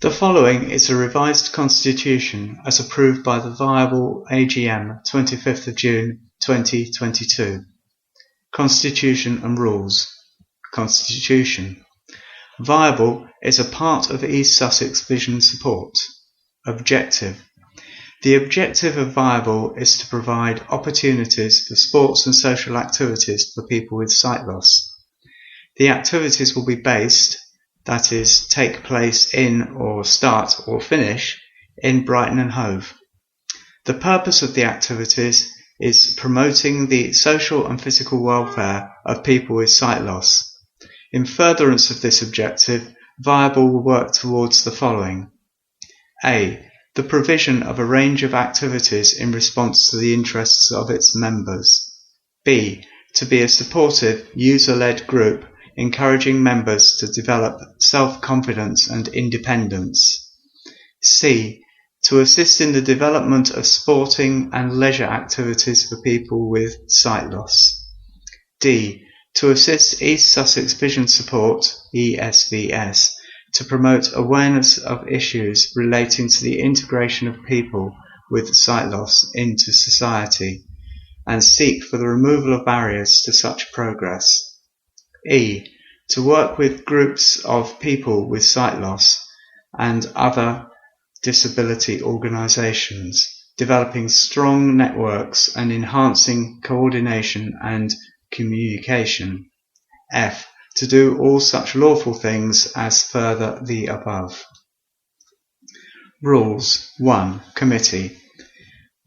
The following is a revised constitution as approved by the Viable AGM 25th of June 2022. Constitution and rules. Constitution. Viable is a part of East Sussex Vision Support. Objective. The objective of Viable is to provide opportunities for sports and social activities for people with sight loss. The activities will be based, that is, take place in or start or finish in Brighton and Hove. The purpose of the activities is promoting the social and physical welfare of people with sight loss. In furtherance of this objective, Viable will work towards the following. A. The provision of a range of activities in response to the interests of its members. B. To be a supportive, user-led group encouraging members to develop self-confidence and independence. C. To assist in the development of sporting and leisure activities for people with sight loss. D. To assist East Sussex Vision Support, ESVS, to promote awareness of issues relating to the integration of people with sight loss into society and seek for the removal of barriers to such progress. E. To work with groups of people with sight loss and other disability organisations, developing strong networks and enhancing coordination and communication. F. To do all such lawful things as further the above. Rules. 1. Committee.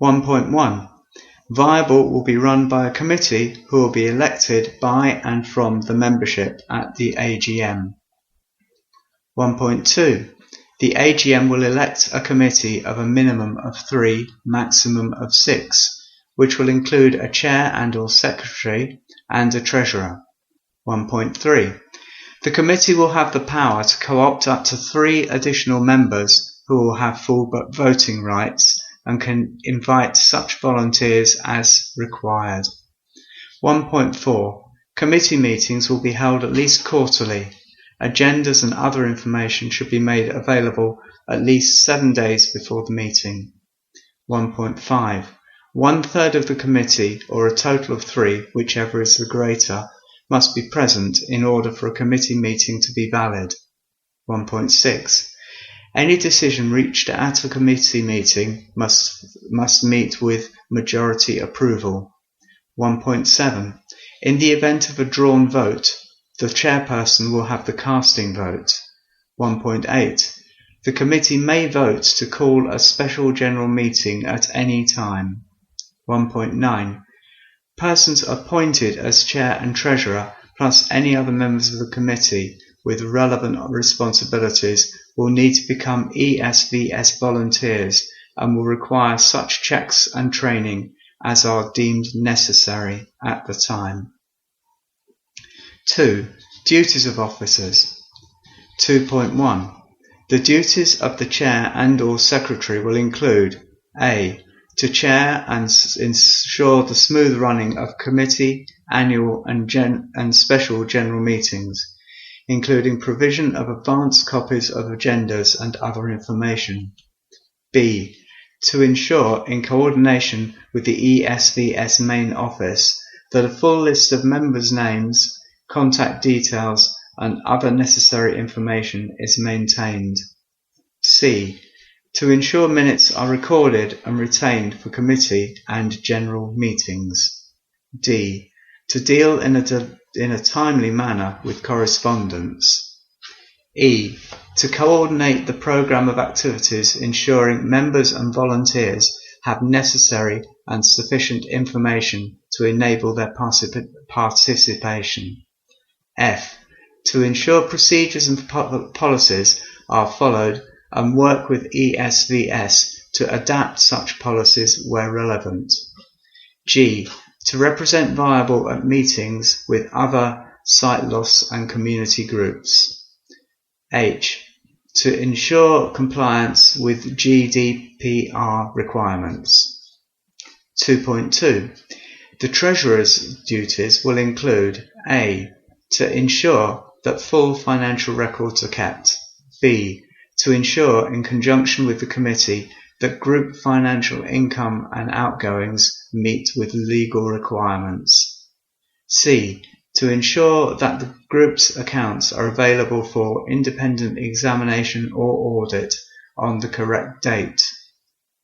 1.1. Viable will be run by a committee who will be elected by and from the membership at the AGM. 1.2. The AGM will elect a committee of a minimum of 3, maximum of 6, which will include a chair and/or secretary and a treasurer. 1.3. The committee will have the power to co-opt up to 3 additional members who will have full voting rights and can invite such volunteers as required. 1.4. Committee meetings will be held at least quarterly. Agendas and other information should be made available at least 7 days before the meeting. 1.5. 1/3 of the committee, or a total of 3, whichever is the greater, must be present in order for a committee meeting to be valid. 1.6. Any decision reached at a committee meeting must meet with majority approval. 1.7. In the event of a drawn vote, the chairperson will have the casting vote. 1.8. The committee may vote to call a special general meeting at any time. 1.9. Persons appointed as chair and treasurer, plus any other members of the committee with relevant responsibilities, will need to become ESVS volunteers and will require such checks and training as are deemed necessary at the time. 2. Duties of officers. 2.1. The duties of the chair and/or secretary will include A. To chair and ensure the smooth running of committee, annual and special general meetings, including provision of advance copies of agendas and other information. B. To ensure, in coordination with the ESVS main office, that a full list of members' names, contact details and other necessary information is maintained. C. To ensure minutes are recorded and retained for committee and general meetings. D. To deal in a timely manner with correspondence. E. To coordinate the programme of activities ensuring members and volunteers have necessary and sufficient information to enable their participation. F. To ensure procedures and policies are followed and work with ESVS to adapt such policies where relevant. G. To represent Viable at meetings with other sight loss and community groups. H. To ensure compliance with GDPR requirements. 2.2. The Treasurer's duties will include A. To ensure that full financial records are kept. B. to ensure, in conjunction with the committee, that group financial income and outgoings meet with legal requirements. C. To ensure that the group's accounts are available for independent examination or audit on the correct date.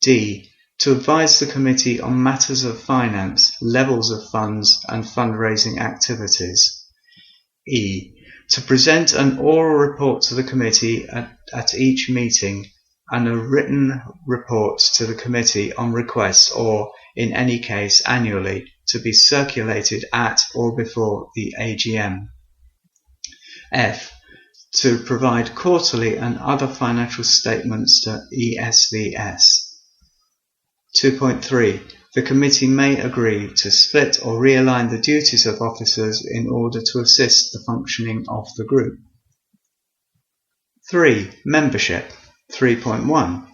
D. To advise the committee on matters of finance, levels of funds and fundraising activities. E. To present an oral report to the committee at each meeting and a written report to the committee on request or, in any case, annually, to be circulated at or before the AGM. F. To provide quarterly and other financial statements to ESVS. 2.3. The committee may agree to split or realign the duties of officers in order to assist the functioning of the group. 3. Membership. 3.1.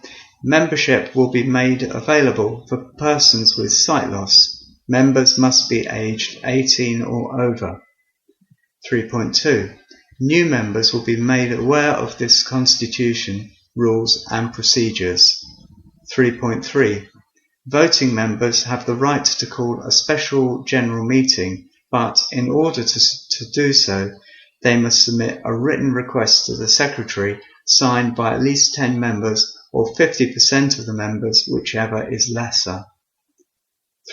Membership will be made available for persons with sight loss. Members must be aged 18 or over. 3.2. New members will be made aware of this constitution, rules and procedures. 3.3. Voting members have the right to call a special general meeting, but in order to do so, they must submit a written request to the Secretary signed by at least 10 members or 50% of the members, whichever is lesser.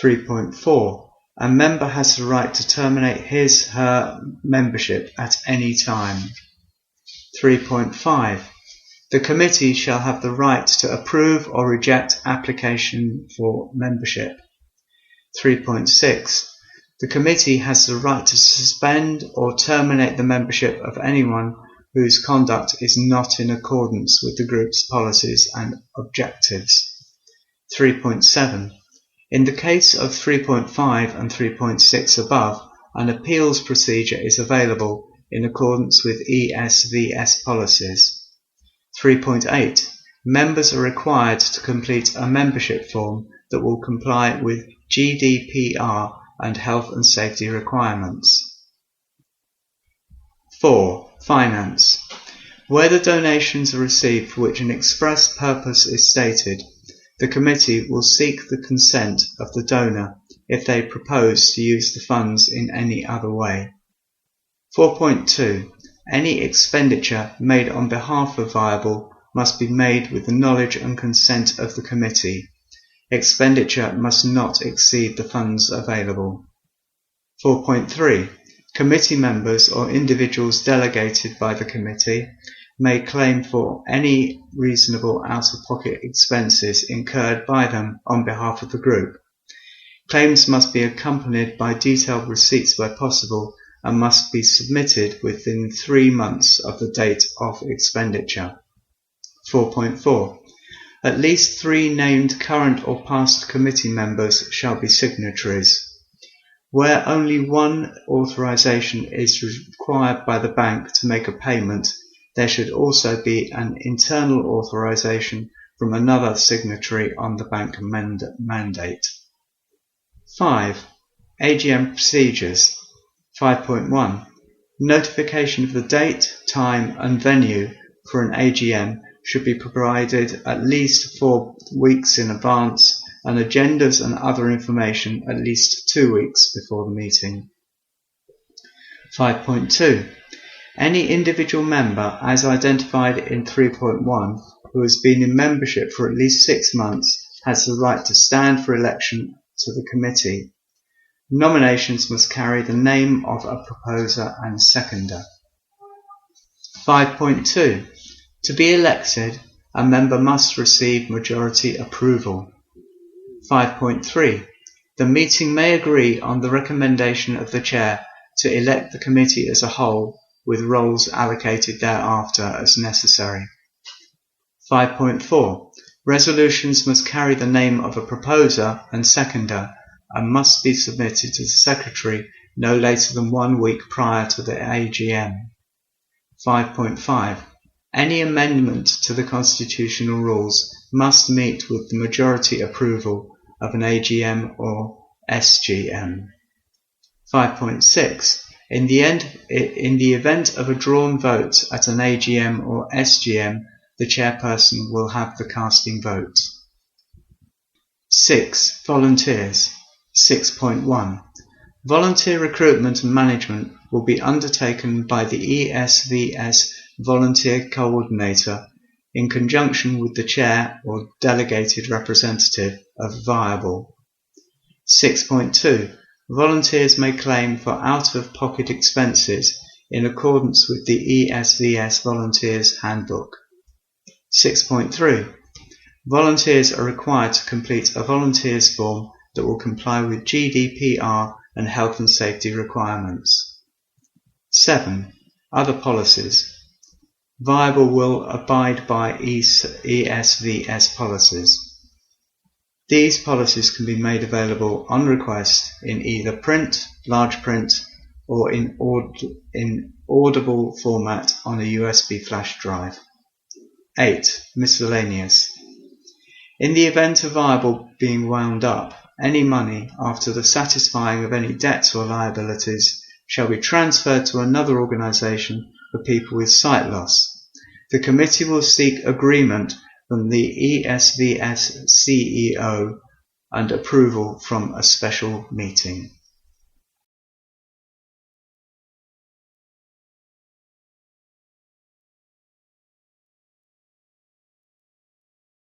3.4. A member has the right to terminate his/her membership at any time. 3.5. The committee shall have the right to approve or reject application for membership. 3.6. The committee has the right to suspend or terminate the membership of anyone whose conduct is not in accordance with the group's policies and objectives. 3.7. In the case of 3.5 and 3.6 above, an appeals procedure is available in accordance with ESVS policies. 3.8. Members are required to complete a membership form that will comply with GDPR and health and safety requirements. 4. Finance. Where the donations are received for which an express purpose is stated, the committee will seek the consent of the donor if they propose to use the funds in any other way. 4.2. Any expenditure made on behalf of Viable must be made with the knowledge and consent of the committee. Expenditure must not exceed the funds available. 4.3. Committee members or individuals delegated by the committee may claim for any reasonable out-of-pocket expenses incurred by them on behalf of the group. Claims must be accompanied by detailed receipts where possible and must be submitted within 3 months of the date of expenditure. 4.4. At least 3 named current or past committee members shall be signatories. Where only one authorization is required by the bank to make a payment, there should also be an internal authorization from another signatory on the bank mandate. 5. AGM procedures. 5.1. Notification of the date, time and venue for an AGM should be provided at least 4 weeks in advance, and agendas and other information at least 2 weeks before the meeting. 5.2. Any individual member, as identified in 3.1, who has been in membership for at least 6 months, has the right to stand for election to the committee. Nominations must carry the name of a proposer and seconder. 5.2. To be elected, a member must receive majority approval. 5.3. The meeting may agree on the recommendation of the chair to elect the committee as a whole, with roles allocated thereafter as necessary. 5.4. Resolutions must carry the name of a proposer and seconder and must be submitted to the Secretary no later than 1 week prior to the AGM. 5.5. Any amendment to the constitutional rules must meet with the majority approval of an AGM or SGM. 5.6. In the event of a drawn vote at an AGM or SGM, the chairperson will have the casting vote. 6. Volunteers. 6.1. Volunteer recruitment and management will be undertaken by the ESVS Volunteer Coordinator in conjunction with the chair or delegated representative of Viable. 6.2. Volunteers may claim for out-of-pocket expenses in accordance with the ESVS Volunteers Handbook. 6.3. Volunteers are required to complete a volunteers form that will comply with GDPR and health and safety requirements. 7. Other policies. Viable will abide by ESVS policies. These policies can be made available on request in either print, large print, or in audible format on a USB flash drive. 8. Miscellaneous. In the event of Viable being wound up, any money after the satisfying of any debts or liabilities shall be transferred to another organisation for people with sight loss. The committee will seek agreement from the ESVS CEO and approval from a special meeting.